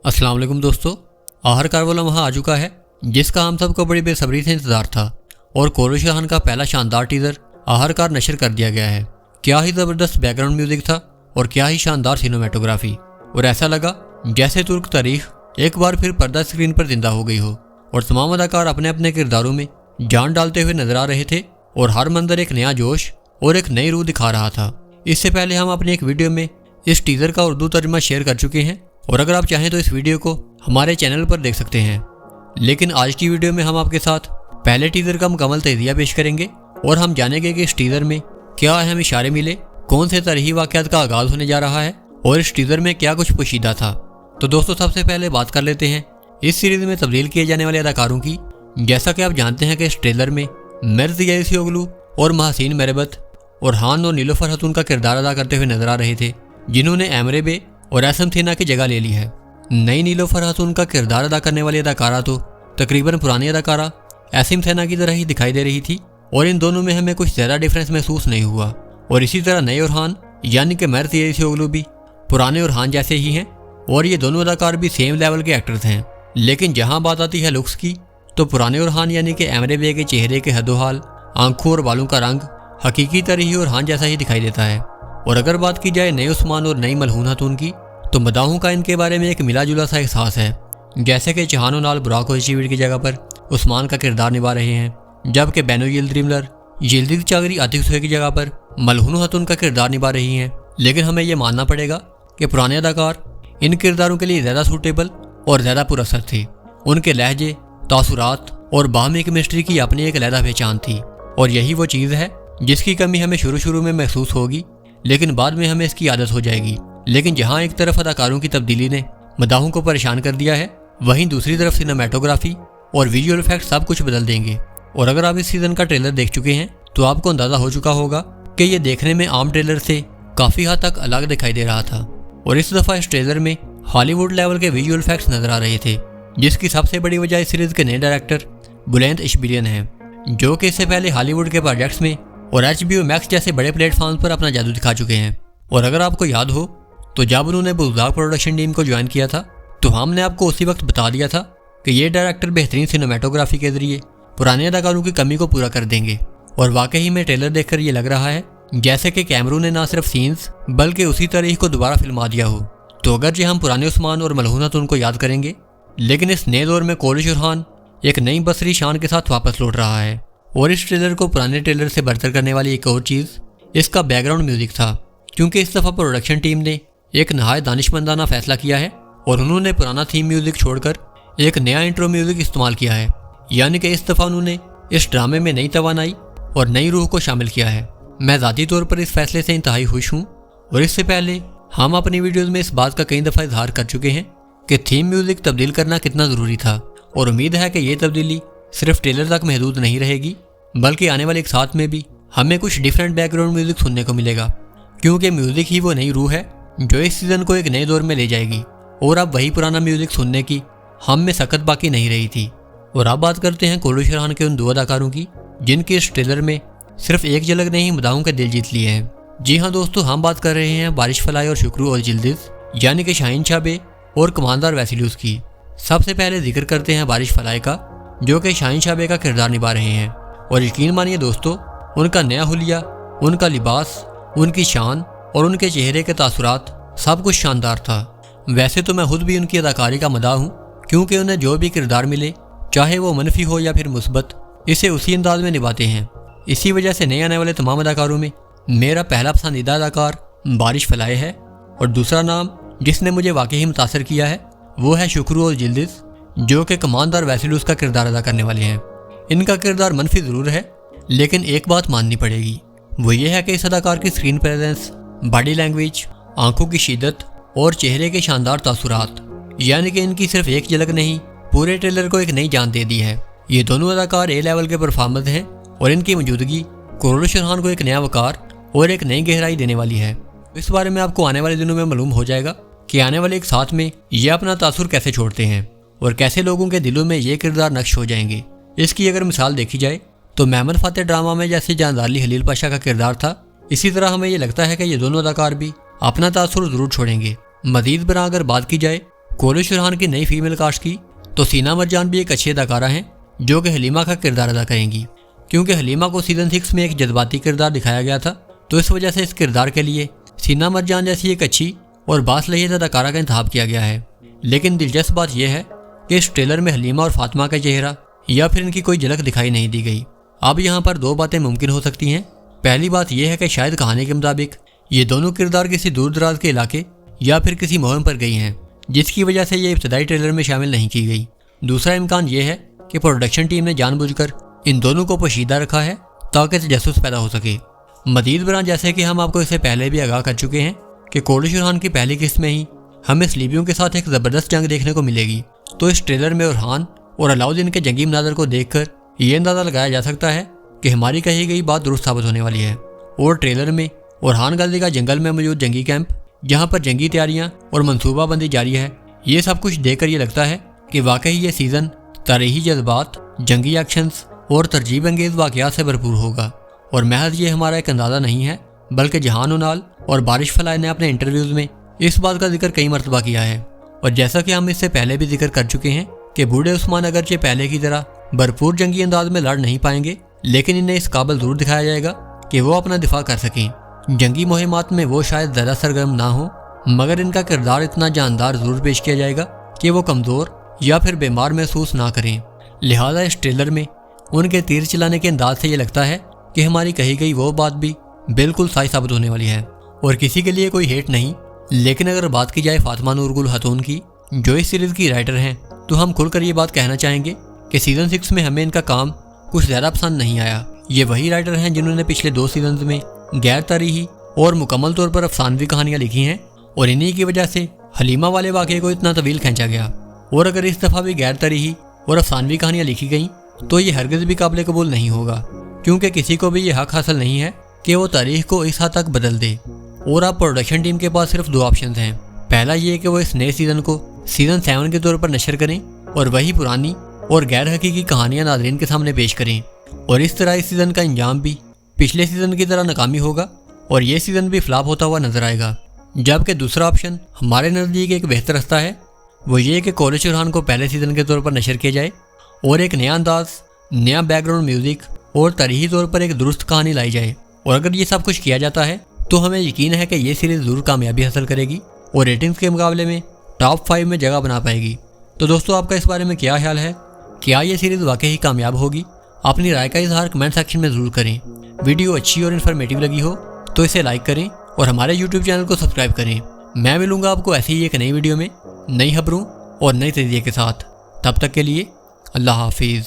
अस्सलाम वालेकुम दोस्तों। आखिरकार वो लम्हा आ चुका है जिसका हम सबको बड़ी बेसब्री से इंतजार था और कोरोश खान का पहला शानदार टीजर आखिरकार नशर कर दिया गया है। क्या ही ज़बरदस्त बैकग्राउंड म्यूजिक था और क्या ही शानदार सिनेमेटोग्राफी, और ऐसा लगा जैसे तुर्क तारीख एक बार फिर पर्दा स्क्रीन पर जिंदा हो गई हो और तमाम अदाकार अपने अपने किरदारों में जान डालते हुए नजर आ रहे थे और हर मंजर एक नया जोश और एक नई रूह दिखा रहा था। इससे पहले हम अपनी एक वीडियो में इस टीजर का उर्दू तर्जुमा शेयर कर चुके हैं और अगर आप चाहें तो इस वीडियो को हमारे चैनल पर देख सकते हैं। लेकिन आज की वीडियो में हम आपके साथ पहले टीजर का मुकम्मल तजिया पेश करेंगे और हम जानेंगे कि इस टीजर में क्या अहम इशारे मिले, कौन से तारीखी वाक़यात का आगाज़ होने जा रहा है और इस टीजर में क्या कुछ पोशीदा था। तो दोस्तों, सबसे पहले बात कर लेते हैं इस सीरीज में तब्दील किए जाने वाले अदाकारों की। जैसा कि आप जानते हैं कि इस ट्रेलर में मर्ज़िया एसियोगलू और महसीन मेरबत और हान और नीलोफर हतून का किरदार अदा करते हुए नजर आ रहे थे, जिन्होंने एमरे बे और एसम थीना की जगह ले ली है। नई नीलोफर हतून का किरदार अदा करने वाली अदाकारा तो तकरीबन पुरानी अदाकारा एसिम थीना की तरह ही दिखाई दे रही थी और इन दोनों में हमें कुछ ज़्यादा डिफरेंस महसूस नहीं हुआ। और इसी तरह नए ओरहान यानी कि मर्ज़िया एसियोगलू भी पुराने ओरहान जैसे ही हैं और ये दोनों अदाकार भी सेम लेवल के एक्टर्स हैं। लेकिन जहाँ बात आती है लुक्स की, तो पुराने ओरहान यानी कि एमरे बे के चेहरे के हदोहाल, आंखों और बालों का रंग हकीकी तरह ओरहान जैसा ही दिखाई देता है। और अगर बात की जाए नए उस्मान और नई मलहून हतून की, तो मदाहों का इनके बारे में एक मिला जुला सा एहसास है। जैसे कि चहानो नाल बुराक ओशिवीड की जगह पर उस्मान का किरदार निभा रहे हैं, जबकि बेनो यिल्दिरिमलर यिल्दिज चागरी आतिफ की जगह पर मलहून हतून का किरदार निभा रही हैं। लेकिन हमें यह मानना पड़ेगा कि पुराने अदाकार इन किरदारों के लिए ज़्यादा सूटेबल और ज़्यादा पुरअसर थे। उनके लहजे, तासुरात और बाहमी केमिस्ट्री की अपनी एक अलग पहचान थी और यही वो चीज़ है जिसकी कमी हमें शुरू में महसूस होगी, लेकिन बाद में हमें इसकी आदत हो जाएगी। लेकिन जहाँ एक तरफ अदाकारों की तब्दीली ने मदाहों को परेशान कर दिया है, वहीं दूसरी तरफ सिनेमेटोग्राफी और विजुअल इफेक्ट सब कुछ बदल देंगे। और अगर आप इस सीज़न का ट्रेलर देख चुके हैं तो आपको अंदाज़ा हो चुका होगा कि ये देखने में आम ट्रेलर से काफ़ी हद तक अलग दिखाई दे रहा था। और इस दफ़ा इस ट्रेलर में हॉलीवुड लेवल के विजुअल इफेक्ट्स नजर आ रहे थे, जिसकी सबसे बड़ी वजह इस सीरीज़ के नए डायरेक्टर बुलंद इशबिलियन हैं, जो कि इससे पहले हॉलीवुड के प्रोजेक्ट्स में और HBO मैक्स जैसे बड़े प्लेटफॉर्म पर अपना जादू दिखा चुके हैं। और अगर आपको याद हो तो जब उन्होंने बुज़दाग प्रोडक्शन टीम को ज्वाइन किया था तो हमने आपको उसी वक्त बता दिया था कि ये डायरेक्टर बेहतरीन सिनेमेटोग्राफी के जरिए पुराने अदाकारों की कमी को पूरा कर देंगे। और वाकई में ट्रेलर देखकर ये लग रहा है जैसे कि कैमरू ने ना सिर्फ सीन्स बल्कि उसी तारीख को दोबारा फिल्मा दिया हो। तो अगर जी हम पुराने उस्मान और मलहून हतून को याद करेंगे, लेकिन इस नए दौर में कोरिश ओरहान एक नई बसरी शान के साथ वापस लौट रहा है। और इस ट्रेलर को पुराने ट्रेलर से बरतर करने वाली एक और चीज़ इसका बैकग्राउंड म्यूजिक था, क्योंकि इस दफ़ा प्रोडक्शन टीम ने एक नहायत दानिशमंदाना फैसला किया है और उन्होंने पुराना थीम म्यूजिक छोड़कर एक नया इंट्रो म्यूजिक इस्तेमाल किया है। यानी कि इस दफ़ा उन्होंने इस ड्रामे में नई तवानाई और नई रूह को शामिल किया है। मैं ज़ाती तौर पर इस फैसले से इंतहाई खुश हूँ और इससे पहले हम अपनी वीडियोज़ में इस बात का कई दफ़ा इजहार कर चुके हैं कि थीम म्यूजिक तब्दील करना कितना ज़रूरी था। और उम्मीद है कि ये तब्दीली सिर्फ ट्रेलर तक महदूद नहीं रहेगी, बल्कि आने वाले एक साथ में भी हमें कुछ डिफरेंट बैकग्राउंड म्यूजिक सुनने को मिलेगा, क्योंकि म्यूजिक ही वो नई रूह है जो इस सीज़न को एक नए दौर में ले जाएगी। और अब वही पुराना म्यूजिक सुनने की हम में सख्त बाकी नहीं रही थी। और अब बात करते हैं कोरिश ओरहान के उन दो अदाकारों की जिनकी इस ट्रेलर में सिर्फ एक झलक ने ही मदाहों के दिल जीत लिए हैं। जी हाँ दोस्तों, हम बात कर रहे हैं बारिश फलाई और शुक्रू और जिल्दिज यानी कि शाहीन शाह बे और कमांडर वैसिलियस की। सबसे पहले जिक्र करते हैं बारिश फलाई का, जो कि शाहीन शाह बे का किरदार निभा रहे हैं। और यकीन मानिए दोस्तों, उनका नया हुलिया, उनका लिबास, उनकी शान और उनके चेहरे के तासुरात सब कुछ शानदार था। वैसे तो मैं खुद भी उनकी अदाकारी का मदाह हूँ, क्योंकि उन्हें जो भी किरदार मिले, चाहे वो मनफी हो या फिर मुस्बत, इसे उसी अंदाज में निभाते हैं। इसी वजह से नए आने वाले तमाम अदाकारों में मेरा पहला पसंदीदा अदाकार बारिश फलाई है। और दूसरा नाम जिसने मुझे वाकई मुतासर किया है वो है शुक्रू और जिल्दिज, जो कि कमांडर वैसिलियस का किरदार अदा करने वाले हैं। इनका किरदार मनफी ज़रूर है, लेकिन एक बात माननी पड़ेगी, वो ये है कि इस अदाकार की स्क्रीन प्रेजेंस, बॉडी लैंग्वेज, आंखों की शिद्दत और चेहरे के शानदार तासुरात, यानी कि इनकी सिर्फ एक झलक नहीं पूरे ट्रेलर को एक नई जान दे दी है। ये दोनों अदाकार ए लेवल के परफॉर्मर्स हैं और इनकी मौजूदगी कोरिश ओरहान को एक नया वकार और एक नई गहराई देने वाली है। इस बारे में आपको आने वाले दिनों में मालूम हो जाएगा कि आने वाले एक साथ में ये अपना तासुर कैसे छोड़ते हैं और कैसे लोगों के दिलों में ये किरदार नक्श हो जाएंगे। इसकी अगर मिसाल देखी जाए तो मेमन फातेह ड्रामा में जैसे जानदाली हलील पाशा का किरदार था, इसी तरह हमें ये लगता है कि ये दोनों अदाकार भी अपना तासुर जरूर छोड़ेंगे। मजीद बरा अगर बात की जाए कोलिश रेहान की नई फीमेल कास्ट की तो सीना मरजान भी एक अच्छी अदाकारा हैं जो कि हलीमा का किरदार अदा करेंगी, क्योंकि हलीमा को सीज़न 6 में एक जज्बाती किरदार दिखाया गया था, तो इस वजह से इस किरदार के लिए सीना मरजान जैसी एक अच्छी और बासलाहियत अदाकारा का इंतखाब किया गया है। लेकिन दिलचस्प बात यह है कि इस ट्रेलर में हलीमा और फातिमा का चेहरा या फिर इनकी कोई झलक दिखाई नहीं दी गई। अब यहाँ पर दो बातें मुमकिन हो सकती हैं। पहली बात यह है कि शायद कहानी के मुताबिक ये दोनों किरदार किसी दूर दराज के इलाके या फिर किसी मुहिम पर गई हैं, जिसकी वजह से ये इब्तदाई ट्रेलर में शामिल नहीं की गई। दूसरा इम्कान यह है कि प्रोडक्शन टीम ने जानबूझकर इन दोनों को पोशीदा रखा है ताकि तजस्सुस पैदा हो सके। मजीद बरां, जैसे कि हम आपको इससे पहले भी आगाह कर चुके हैं कि कोलिश रेहान की पहली किस्त में ही हमें स्लीबियों के साथ एक ज़बरदस्त जंग देखने को मिलेगी, तो इस ट्रेलर में ओरहान और अलाउद्दीन के जंगी मनाज़र को देखकर ये अंदाज़ा लगाया जा सकता है कि हमारी कही गई बात दुरुस्त साबित होने वाली है। और ट्रेलर में ओरहान गाजी का जंगल में मौजूद जंगी कैंप, जहाँ पर जंगी तैयारियाँ और मनसूबाबंदी जारी है, ये सब कुछ देखकर ये लगता है कि वाकई ये सीज़न तारीखी जज्बात, जंगी एक्शंस और तरजीब अंगेज़ वाक़यात से भरपूर होगा। और महज ये हमारा एक अंदाज़ा नहीं है, बल्कि जहान उनाल और बारिश फलाए ने अपने इंटरव्यूज़ में इस बात का जिक्र कई मरतबा किया है। और जैसा कि हम इससे पहले भी जिक्र कर चुके हैं कि बूढ़े उस्मान अगरचे पहले की तरह भरपूर जंगी अंदाज में लड़ नहीं पाएंगे, लेकिन इन्हें इस काबिल ज़रूर दिखाया जाएगा कि वो अपना दिफा कर सकें। जंगी मुहिमात में वो शायद ज़्यादा सरगर्म ना हो, मगर इनका किरदार इतना जानदार ज़रूर पेश किया जाएगा कि वो कमज़ोर या फिर बीमार महसूस ना करें। लिहाजा इस ट्रेलर में उनके तीर चलाने के अंदाज से ये लगता है कि हमारी कही गई वो बात भी बिल्कुल सही साबित होने वाली है। और किसी के लिए कोई हेट नहीं, लेकिन अगर बात की जाए फातिमा नूर गुल खातून की, जो इस सीरीज़ की राइटर हैं, तो हम खुलकर ये बात कहना चाहेंगे कि सीज़न 6 में हमें इनका काम कुछ ज़्यादा पसंद नहीं आया। ये वही राइटर हैं जिन्होंने पिछले 2 सीजन्स में गैर तारीखी और मुकम्मल तौर पर अफसानवी कहानियाँ लिखी हैं, और इन्हीं की वजह से हलीमा वाले वाक़े को इतना तवील खींचा गया। और अगर इस दफ़ा भी गैर तारीखी और अफसानवी कहानियाँ लिखी गईं तो ये हरगिज़ भी काबिल कबूल नहीं होगा, क्योंकि किसी को भी ये हक हासिल नहीं है कि वो तारीख को इस हद तक बदल दे। और अब प्रोडक्शन टीम के पास सिर्फ 2 ऑप्शन हैं। पहला ये कि वो इस नए सीज़न को सीज़न 7 के तौर पर नशर करें और वही पुरानी और गैर हकीकी कहानियाँ नाज़रीन के सामने पेश करें, और इस तरह इस सीज़न का अंजाम भी पिछले सीज़न की तरह नाकामी होगा और ये सीज़न भी फ्लॉप होता हुआ नजर आएगा। जबकि दूसरा ऑप्शन हमारे नज़दीक एक बेहतर रास्ता है, वो ये कि कोलिश रेहान को पहले सीज़न के तौर पर नशर किया जाए और एक नया अंदाज, नया बैकग्राउंड म्यूज़िक और तारीखी तौर पर एक दुरुस्त कहानी लाई जाए। और अगर ये सब कुछ किया जाता है तो हमें यकीन है कि ये सीरीज़ ज़रूर कामयाबी हासिल करेगी और रेटिंग्स के मुकाबले में टॉप 5 में जगह बना पाएगी। तो दोस्तों, आपका इस बारे में क्या ख्याल है? क्या ये सीरीज़ वाकई कामयाब होगी? अपनी राय का इजहार कमेंट सेक्शन में ज़रूर करें। वीडियो अच्छी और इन्फॉर्मेटिव लगी हो तो इसे लाइक करें और हमारे यूट्यूब चैनल को सब्सक्राइब करें। मैं मिलूँगा आपको ऐसी ही एक नई वीडियो में नई खबरों और नई तजज़िये के साथ। तब तक के लिए अल्लाह हाफिज़।